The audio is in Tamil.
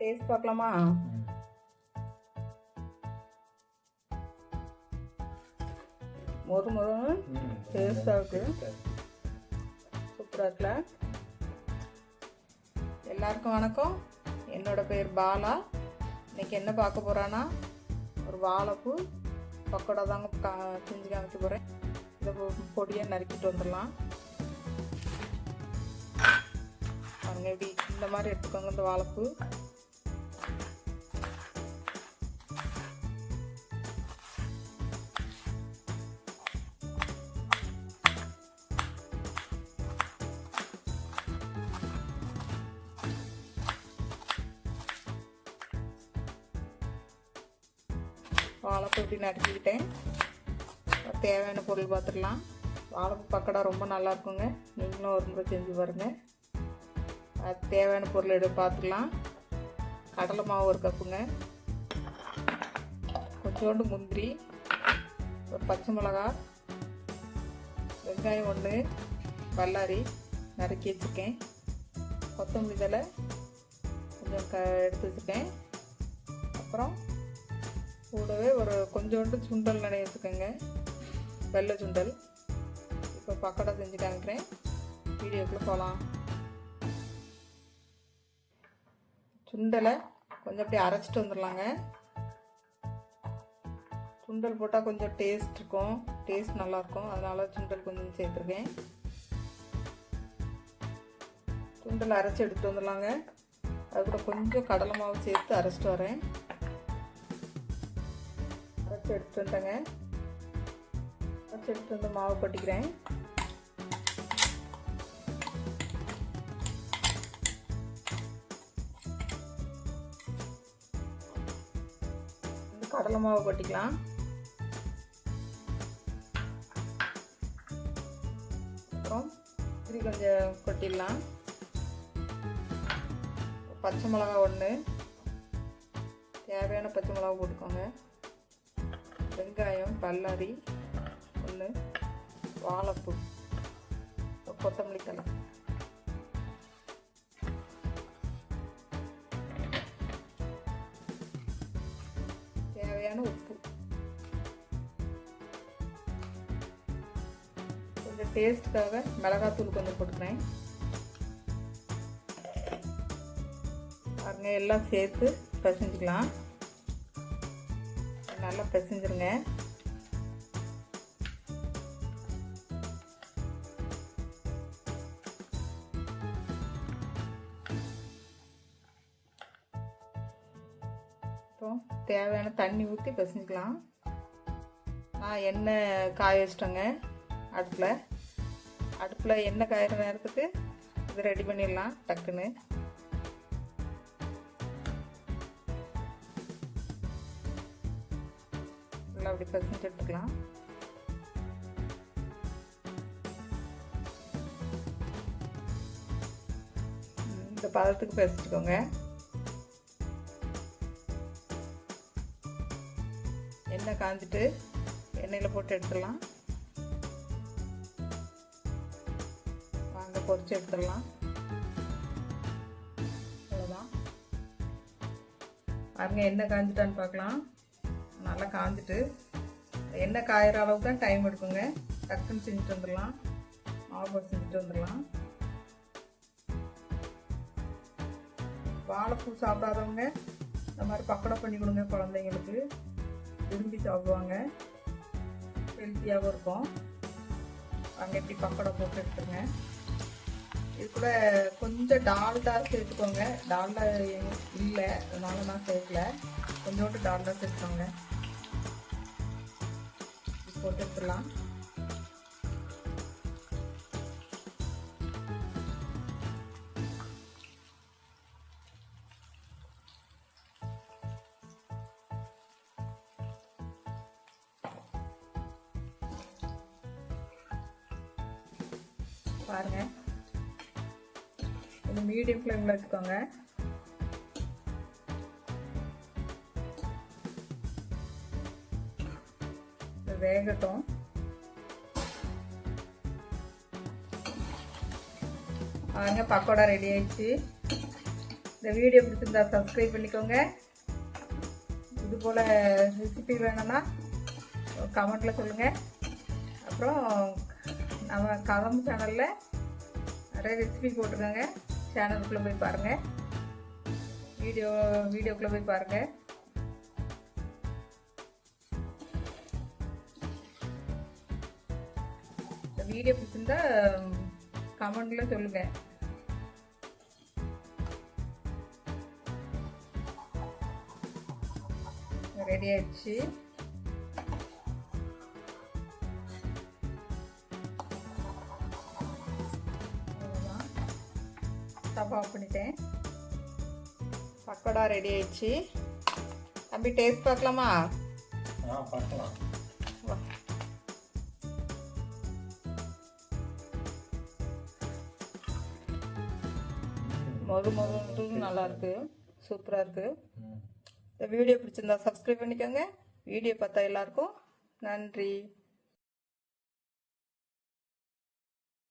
டேஸ்ட் பார்க்கலாமா? மொறு டேஸ்டாக இருக்குது, சூப்பராக இருக்குல்ல. எல்லாருக்கும் வணக்கம். என்னோட பேர் பாலா. இன்றைக்கி என்ன பார்க்க போகிறான்னா, ஒரு வாழைப்பூ பக்கோடா தாங்க செஞ்சு காமிக்க போகிறேன். இதை பொடியாக நறுக்கிட்டு வந்துடலாம். பாருங்க, இப்படி இந்த மாதிரி எடுத்துக்கோங்க. இந்த வாழைப்பூ வாழைப்பூ இப்படி நறுக்கிக்கிட்டேன். தேவையான பொருள் பார்த்துடலாம். வாழைப்பூ பக்கோடா ரொம்ப நல்லா இருக்குங்க. நீங்களும் ஒரு முறை செஞ்சு பாருங்கள். அது தேவையான பொருள் எடுத்து பார்த்துக்கலாம். கடலை மாவு ஒரு கப்புங்க, கொஞ்சோண்டு முந்திரி, ஒரு பச்சை மிளகா, வெங்காயம் ஒன்று, பல்லாரி நறுக்கி வச்சுருக்கேன், கொத்தமல்லி தழை கொஞ்சம் எடுத்து வச்சுருக்கேன். அப்புறம் கூடவே ஒரு கொஞ்சோண்டு சுண்டல் நடைய வச்சுக்கோங்க, வெள்ளை சுண்டல். இப்போ பக்கோடா செஞ்சு காமிக்கிறேன். வீடியோக்குள்ளே போகலாம். சுண்டலை கொஞ்சம் அப்படி அரைச்சிட்டு வந்துடலாங்க. சுண்டல் போட்டால் கொஞ்சம் டேஸ்ட் இருக்கும், டேஸ்ட் நல்லாயிருக்கும். அதனால் சுண்டல் கொஞ்சம் சேர்த்துருக்கேன். சுண்டல் அரைச்சி எடுத்துகிட்டு வந்துடலாங்க. அது கூட கொஞ்சம் கடலை மாவு சேர்த்து அரைச்சிட்டு வரேன். அரைச்சி எடுத்துகிட்டு வந்தேங்க. அரைச்சி எடுத்துகிட்டு வந்து மாவு கொட்டிக்கிறேன். கடலை மாவு கொட்டிக்கலாம். அப்புறம் இது கொஞ்சம் கொட்டிடலாம். பச்சை மிளகா ஒன்று, தேவையான பச்சை மிளகா போட்டுக்கோங்க. வெங்காயம், பல்லாரி ஒன்று, வாழைப்பூ, கொத்தமல்லி தழை, தேவையான உப்பு, கொஞ்சம் டேஸ்ட்டுக்காக மிளகாத்தூள் கொஞ்சம் போட்டுக்கிறேன். பாருங்க, எல்லாம் சேர்த்து பிசைஞ்சிக்கலாம். நல்லா பிசைஞ்சிருங்க. இப்போ தேவையான தண்ணி ஊற்றி பிசைஞ்சிக்கலாம். நான் எண்ணெய் காய வச்சிட்டேங்க அடுப்பில் எண்ணெய் காயிற நேரத்துக்கு இது ரெடி பண்ணிடலாம் டக்குன்னு. நல்லா அப்படி பிசைஞ்சு எடுத்துக்கலாம். இந்த பதத்துக்கு பிசைச்சுக்கோங்க. எண்ணெய் காஞ்சிட்டு எண்ணெயில் போட்டு எடுத்துடலாம். வாங்க பொரிச்சு எடுத்துடலாம். அவ்வளோதான். பாருங்க, எண்ணெய் காஞ்சிட்டான்னு பார்க்கலாம். நல்லா காஞ்சிட்டு, எண்ணெய் காயிற அளவுக்கு தான் டைம் எடுக்குங்க. டக்குன்னு செஞ்சுட்டு வந்துடலாம். மாவு செஞ்சுட்டு வந்துடலாம். வாழைப்பூ சாப்பிடாதவங்க இந்த மாதிரி பக்கோடா பண்ணி கொடுங்க. குழந்தைங்களுக்கு விரும்பி சாப்பிடுவாங்க, ஹெல்த்தியாகவும் இருக்கும். அங்கே எப்படி பக்கோடா போட்டு எடுத்துருங்க. இது கூட கொஞ்சம் டால்டா சேர்த்துக்கோங்க. டால்டா இல்லை, அதனால நான் சேர்க்கல. கொஞ்சோண்டு டால்டா சேர்த்துக்கோங்க. போட்டு எடுத்துடலாம். பாருங்க, இது மீடியம் ஃப்ளேமில் வச்சுக்கோங்க. வேகட்டும். பாருங்க, பக்கோடா ரெடி ஆயிடுச்சு. இந்த வீடியோ பிடிச்சிருந்தா சப்ஸ்கிரைப் பண்ணிக்கோங்க. இது போல் ரெசிபி வேணும்னா கமெண்ட்டில் சொல்லுங்கள். அப்புறம் நம்ம கதம்பு சேனலில் நிறைய ரெசிபி போட்டிருக்காங்க. சேனலுக்குள்ளே போய் பாருங்கள். வீடியோக்குள்ளே போய் பாருங்கள். இந்த வீடியோ பிடிச்சிருந்தா கமெண்ட்டில் சொல்லுங்கள். ரெடி ஆயிடுச்சு. ஸ்டவ் ஆஃப் பண்ணிட்டேன். பக்கோடா ரெடி ஆயிடுச்சு. தம்பி டேஸ்ட் பார்க்கலாமா? பார்க்கலாம். மொறு நல்லா இருக்கு, சூப்பராக இருக்கு. இந்த வீடியோ பிடிச்சிருந்தா சப்ஸ்கிரைப் பண்ணிக்கோங்க. வீடியோ பார்த்தா எல்லாருக்கும் நன்றி.